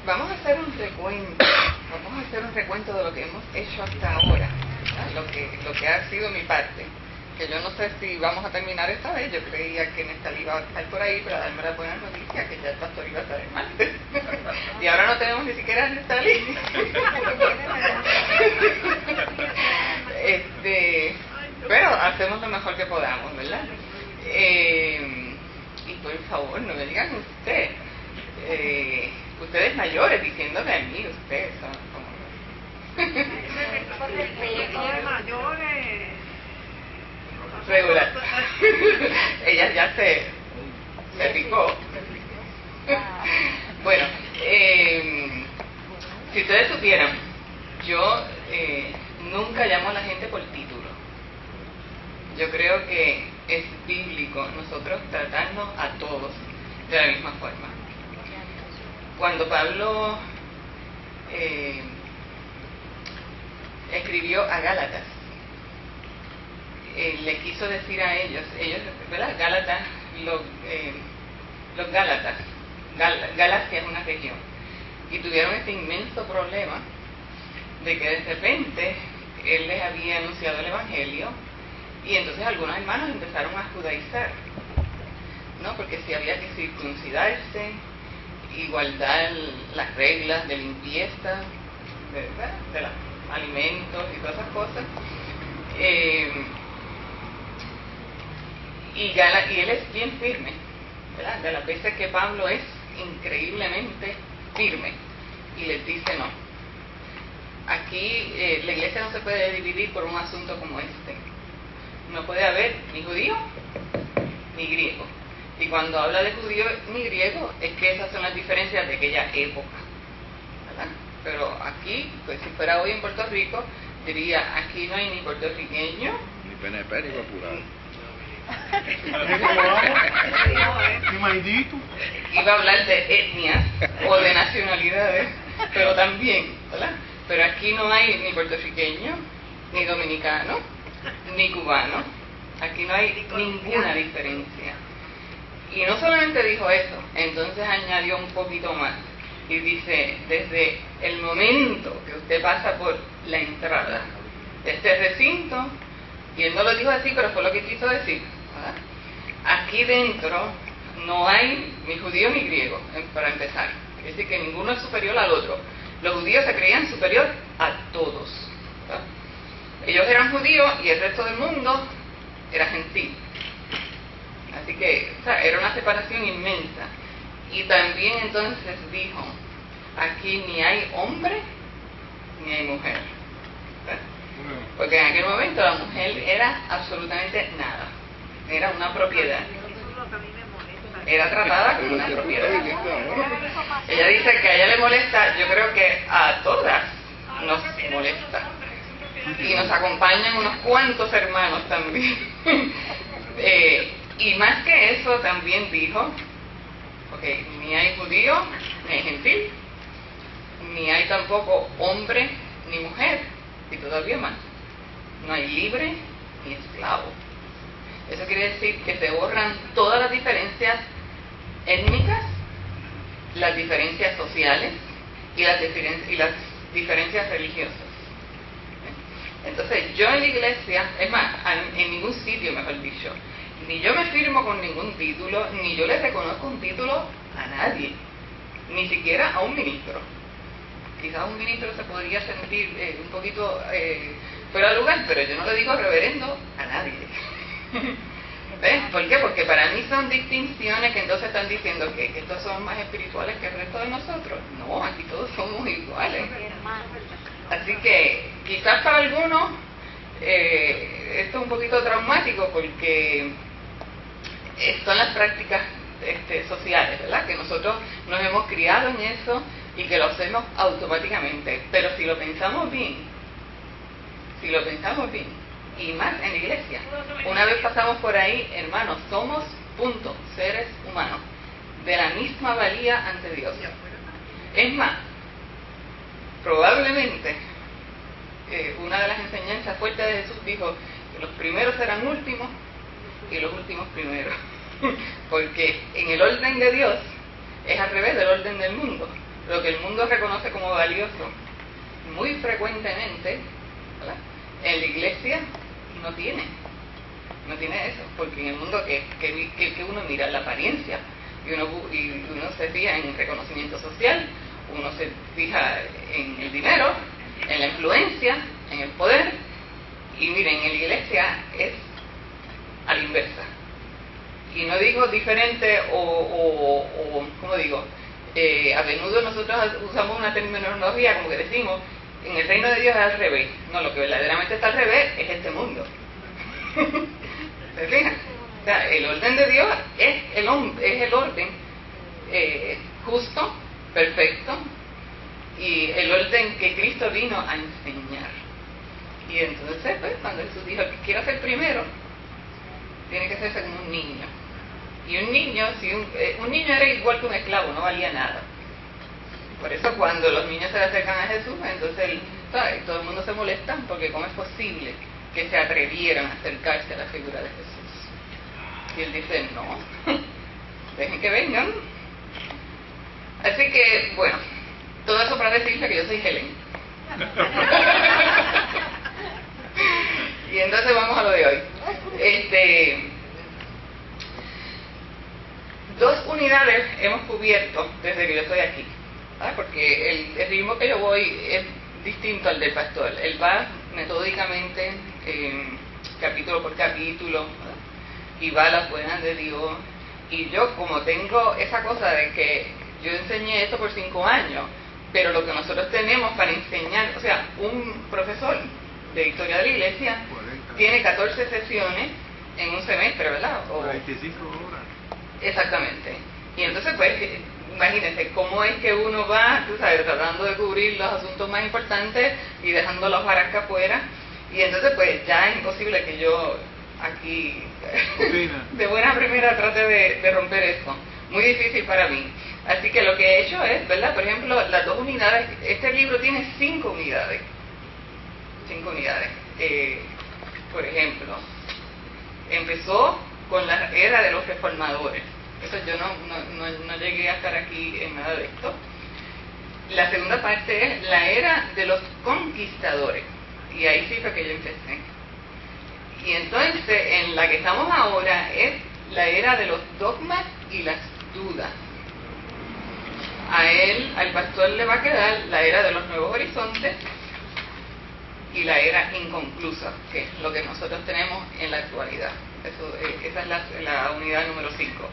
vamos a hacer un recuento de lo que hemos hecho hasta ahora, ¿verdad? Lo que ha sido mi parte, que yo no sé si vamos a terminar esta vez. Yo creía que Nestalí iba a estar por ahí para darme la buena noticia, que ya el pastor iba a estar en martes, y ahora no tenemos ni siquiera a Nestalí. Pero hacemos lo mejor que podamos, ¿verdad? Y por favor, no me digan ustedes mayores diciéndome a mí, ustedes son como... regular. Ella ya se picó. Bueno, si ustedes supieran, yo nunca llamo a la gente por título. Yo creo que es bíblico nosotros tratarnos a todos de la misma forma. Cuando Pablo escribió a Gálatas, le quiso decir a ellos, ¿verdad? Gálatas, los Gálatas, Galacia es una región, y tuvieron este inmenso problema de que de repente él les había anunciado el Evangelio, y entonces algunos hermanos empezaron a judaizar, ¿no? Porque si había que circuncidarse y guardar las reglas de limpieza, de los alimentos y todas esas cosas. Y él es bien firme, ¿verdad? De las veces que Pablo es increíblemente firme y les dice no. Aquí la iglesia no se puede dividir por un asunto como este. No puede haber ni judío ni griego. Y cuando habla de judío ni griego, es que esas son las diferencias de aquella época, ¿verdad? Pero aquí, pues si fuera hoy en Puerto Rico, diría, aquí no hay ni puertorriqueño, ni PNP ni popular. Iba a hablar de etnias o de nacionalidades, pero también, ¿verdad? Pero aquí no hay ni puertorriqueño, ni dominicano, ni cubano. Aquí no hay ninguna diferencia. Y no solamente dijo eso, entonces añadió un poquito más y dice, desde el momento que usted pasa por la entrada de este recinto, y él no lo dijo así, pero fue lo que quiso decir, ¿verdad? Aquí dentro no hay ni judío ni griego, para empezar. Es decir, que ninguno es superior al otro. Los judíos se creían superior a todos, ¿verdad? Ellos eran judíos y el resto del mundo era gentil. Así que, o sea, era una separación inmensa. Y también entonces dijo, aquí ni hay hombre ni hay mujer, ¿verdad? Porque en aquel momento la mujer era absolutamente nada, era una propiedad, era tratada como una propiedad. Ella dice que a ella le molesta, yo creo que a todas nos molesta, y nos acompañan unos cuantos hermanos también. Y más que eso también dijo, okay, ni hay judío ni hay gentil, ni hay tampoco hombre ni mujer, y todavía más, no hay libre ni esclavo. Eso quiere decir que se borran todas las diferencias étnicas, las diferencias sociales y las diferencias religiosas. Entonces yo en la iglesia, es más, en ningún sitio, mejor dicho, ni yo me firmo con ningún título, ni yo le reconozco un título a nadie, ni siquiera a un ministro. Quizás un ministro se podría sentir un poquito fuera de lugar, pero yo no le digo reverendo a nadie. ¿Ves? ¿Por qué? Porque para mí son distinciones que entonces están diciendo que estos son más espirituales que el resto de nosotros. No, aquí todos somos iguales. Así que quizás para algunos esto es un poquito traumático porque son las prácticas sociales, ¿verdad? Que nosotros nos hemos criado en eso y que lo hacemos automáticamente. Pero si lo pensamos bien, y más en la iglesia, una vez pasamos por ahí, hermanos, somos, punto, seres humanos, de la misma valía ante Dios. Es más, probablemente una de las enseñanzas fuertes de Jesús dijo que los primeros serán últimos y los últimos primeros, porque en el orden de Dios es al revés del orden del mundo. lo que el mundo reconoce como valioso, muy frecuentemente, ¿verdad?, en la iglesia no tiene eso, porque en el mundo que uno mira la apariencia, y uno se fija en el reconocimiento social, uno se fija en el dinero, en la influencia, en el poder, y miren, en la iglesia es a la inversa. Y no digo diferente o ¿cómo digo? A menudo nosotros usamos una terminología como que decimos, en el reino de Dios es al revés. No, lo que verdaderamente está al revés es este mundo. ¿Se fijan? O sea, el orden de Dios es el orden justo, perfecto, y el orden que Cristo vino a enseñar. Y entonces, pues, cuando Jesús dijo que quiera ser primero, tiene que hacerse como un niño. Y un niño, si un niño era igual que un esclavo, no valía nada. Por eso cuando los niños se acercan a Jesús, entonces todo el mundo se molesta, porque ¿cómo es posible que se atrevieran a acercarse a la figura de Jesús? Y él dice, no, dejen que vengan. Así que, bueno, todo eso para decirle que yo soy Helen. Y entonces vamos a lo de hoy. Dos unidades hemos cubierto desde que yo estoy aquí, ¿verdad? Porque el ritmo que yo voy es distinto al del pastor. Él va metódicamente, capítulo por capítulo, ¿verdad?, y va a las buenas de Dios. Y yo, como tengo esa cosa de que yo enseñé esto por 5 años, pero lo que nosotros tenemos para enseñar, o sea, un profesor de historia de la iglesia 40. Tiene 14 sesiones en un semestre, ¿verdad? 45 horas. Exactamente. Y entonces, pues, imagínense cómo es que uno va, tú sabes, tratando de cubrir los asuntos más importantes y dejando los baracas afuera. Y entonces, pues, ya es imposible que yo aquí, de buena primera, trate de romper esto. Muy difícil para mí. Así que lo que he hecho es, ¿verdad? Por ejemplo, las 2 unidades, este libro tiene 5 unidades. 5 unidades. Por ejemplo, empezó con la era de los reformadores. Eso yo no llegué a estar aquí en nada de esto. La segunda parte es la era de los conquistadores. Y ahí sí fue que yo empecé. Y entonces, en la que estamos ahora es la era de los dogmas y las dudas. Al pastor le va a quedar la era de los nuevos horizontes y la era inconclusa, que es lo que nosotros tenemos en la actualidad. Esa es la unidad número 5.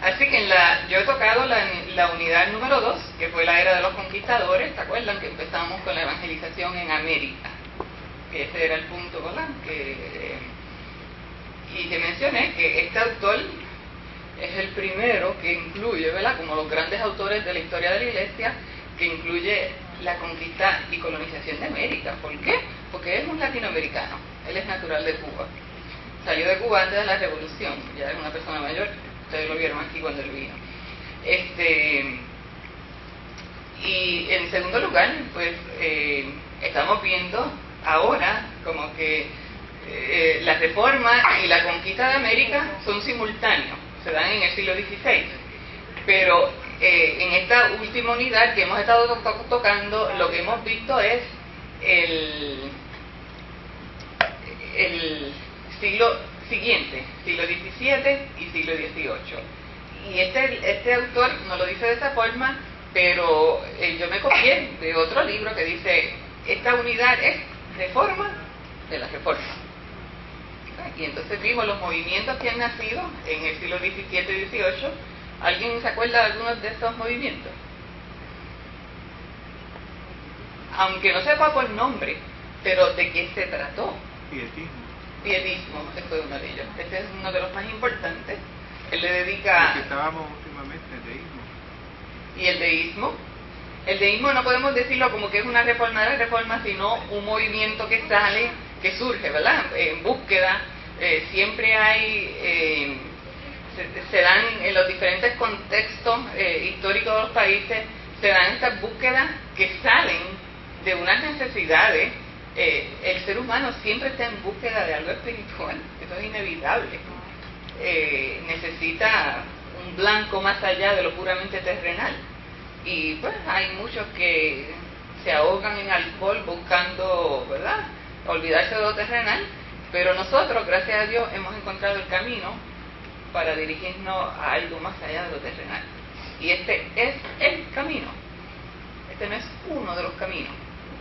Así que yo he tocado la unidad número 2, que fue la era de los conquistadores. ¿Se acuerdan que empezamos con la evangelización en América? Que ese era el punto, ¿verdad? Y te mencioné que este autor es el primero que incluye, ¿verdad?, como los grandes autores de la historia de la iglesia, que incluye la conquista y colonización de América. ¿Por qué? Porque es un latinoamericano. Él es natural de Cuba. Salió de Cuba antes de la revolución. Ya era una persona mayor. Ustedes lo vieron aquí cuando él vino. Y en segundo lugar, pues estamos viendo ahora como que la reforma y la conquista de América son simultáneos, se dan en el siglo XVI. Pero en esta última unidad que hemos estado tocando, lo que hemos visto es el siglo siguiente, siglo XVII y siglo XVIII. Y este autor no lo dice de esa forma, pero yo me copié de otro libro que dice, esta unidad es reforma de la reforma. Y entonces vimos los movimientos que han nacido en el siglo XVII y XVIII. ¿Alguien se acuerda de algunos de estos movimientos? Aunque no sepa por nombre, pero ¿de qué se trató? Pietismo, ese fue uno de ellos. Este es uno de los más importantes. Él le dedica... Porque estábamos últimamente el deísmo. ¿Y el deísmo? El deísmo no podemos decirlo como que es una reforma de la reforma, sino un movimiento que sale, que surge, ¿verdad? En búsqueda, siempre hay... se dan en los diferentes contextos históricos de los países, se dan estas búsquedas que salen de unas necesidades. El ser humano siempre está en búsqueda de algo espiritual, eso es inevitable. Necesita un blanco más allá de lo puramente terrenal. Y pues hay muchos que se ahogan en alcohol buscando, ¿verdad?, olvidarse de lo terrenal, pero nosotros, gracias a Dios, hemos encontrado el camino para dirigirnos a algo más allá de lo terrenal. Y este es el camino. Este no es uno de los caminos,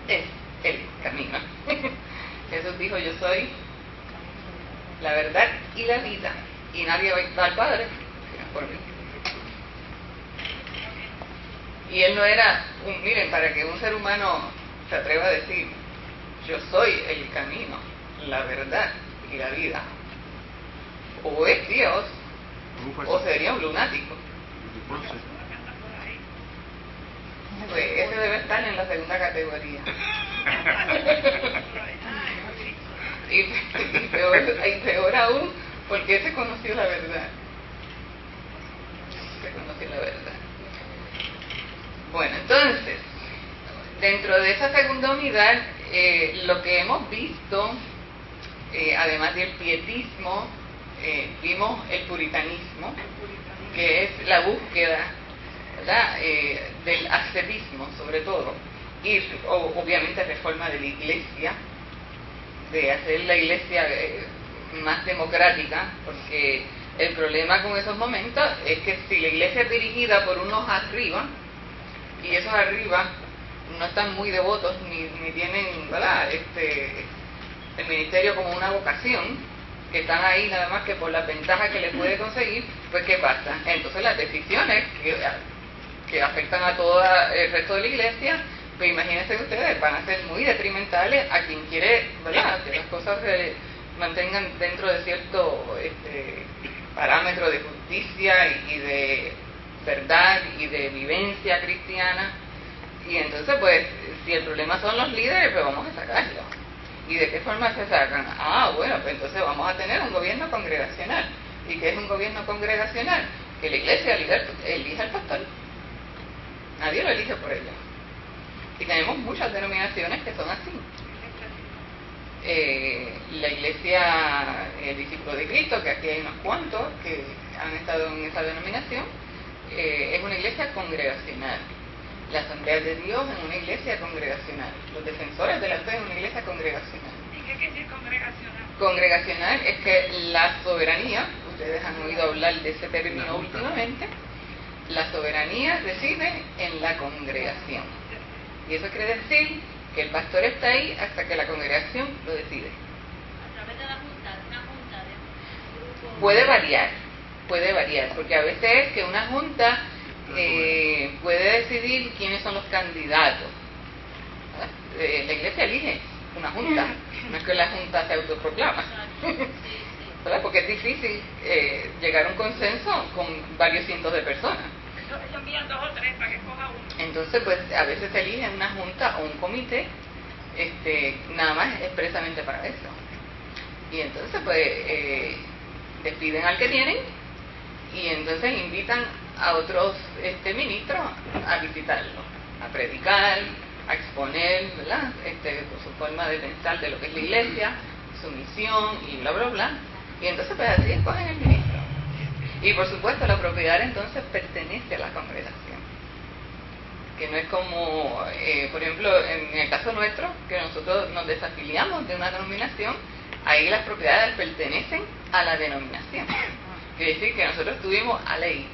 es el camino. Jesús dijo: yo soy la verdad y la vida, y nadie va a ir al Padre sino por mí. Y él no era miren, para que un ser humano se atreva a decir: yo soy el camino, la verdad y la vida, o es Dios o sería un lunático. Pues ese debe estar en la segunda categoría. y peor aún, porque ese conoció la verdad. Se conoció la verdad. Bueno, entonces, dentro de esa segunda unidad, lo que hemos visto, además del pietismo, vimos el puritanismo, que es la búsqueda, ¿verdad?, del ascetismo sobre todo, y obviamente reforma de la iglesia, de hacer la iglesia más democrática, porque el problema con esos momentos es que si la iglesia es dirigida por unos arriba, y esos arriba no están muy devotos ni tienen, ¿verdad?, el ministerio como una vocación, que están ahí nada más que por la ventaja que les puede conseguir, pues ¿qué pasa? Entonces las decisiones que afectan a todo el resto de la iglesia, pues imagínense ustedes, van a ser muy detrimentales a quien quiere, ¿verdad?, que las cosas se mantengan dentro de cierto parámetro de justicia y de verdad y de vivencia cristiana. Y entonces, pues, si el problema son los líderes, pues vamos a sacarlos. ¿Y de qué forma se sacan? Bueno, pues entonces vamos a tener un gobierno congregacional. ¿Y qué es un gobierno congregacional? Que la iglesia elija al pastor. Nadie lo elige por ellos. Y tenemos muchas denominaciones que son así. La iglesia Discípulo de Cristo, que aquí hay unos cuantos que han estado en esa denominación, es una iglesia congregacional. La Asamblea de Dios es una iglesia congregacional. Los Defensores de la Fe es una iglesia congregacional. ¿Y qué quiere decir congregacional? Congregacional es que la soberanía, ustedes han oído hablar de ese término últimamente, la soberanía reside en la congregación. Y eso quiere decir que el pastor está ahí hasta que la congregación lo decide. A través de la junta, de una junta de grupo. Puede variar, porque a veces es que una junta puede decidir quiénes son los candidatos. La iglesia elige una junta, no es que la junta se autoproclama, ¿verdad?, porque es difícil llegar a un consenso con varios cientos de personas. Ellos envían 2 o 3 para que coja uno. Entonces, pues a veces se elige una junta o un comité nada más expresamente para eso. Y entonces, pues despiden al que tienen y entonces invitan a otros ministros a visitarlo, a predicar, a exponer, ¿verdad?, su forma de pensar de lo que es la iglesia, su misión y bla, bla, bla. Y entonces, pues así escogen el ministro. Y por supuesto, la propiedad entonces pertenece a la congregación. Que no es como, por ejemplo, en el caso nuestro, que nosotros nos desafiliamos de una denominación, ahí las propiedades pertenecen a la denominación. Quiere decir que nosotros estuvimos a ley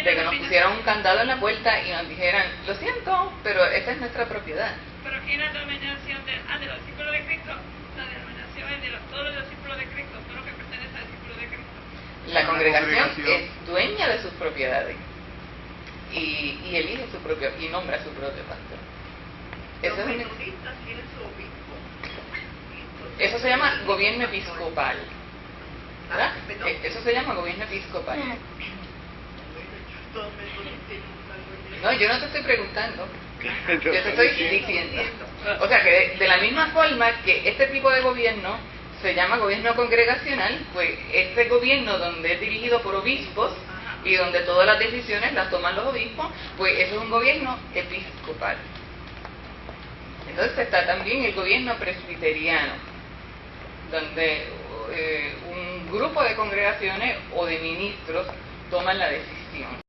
de que nos pusieran un candado en la puerta y nos dijeran: lo siento, pero esta es nuestra propiedad. Pero aquí en la denominación de los discípulos de Cristo, la denominación es de todos los discípulos de Cristo, todo lo que pertenece al discípulo de Cristo. La congregación es dueña de sus propiedades y elige su propio y nombra a su propio pastor. Los metodistas tienen su obispo. Eso se llama gobierno episcopal, ¿verdad? Eso se llama gobierno episcopal. No, yo no te estoy preguntando, yo te estoy diciendo. O sea que de la misma forma que este tipo de gobierno se llama gobierno congregacional, pues este gobierno donde es dirigido por obispos y donde todas las decisiones las toman los obispos, pues eso es un gobierno episcopal. Entonces está también el gobierno presbiteriano, donde un grupo de congregaciones o de ministros toman la decisión.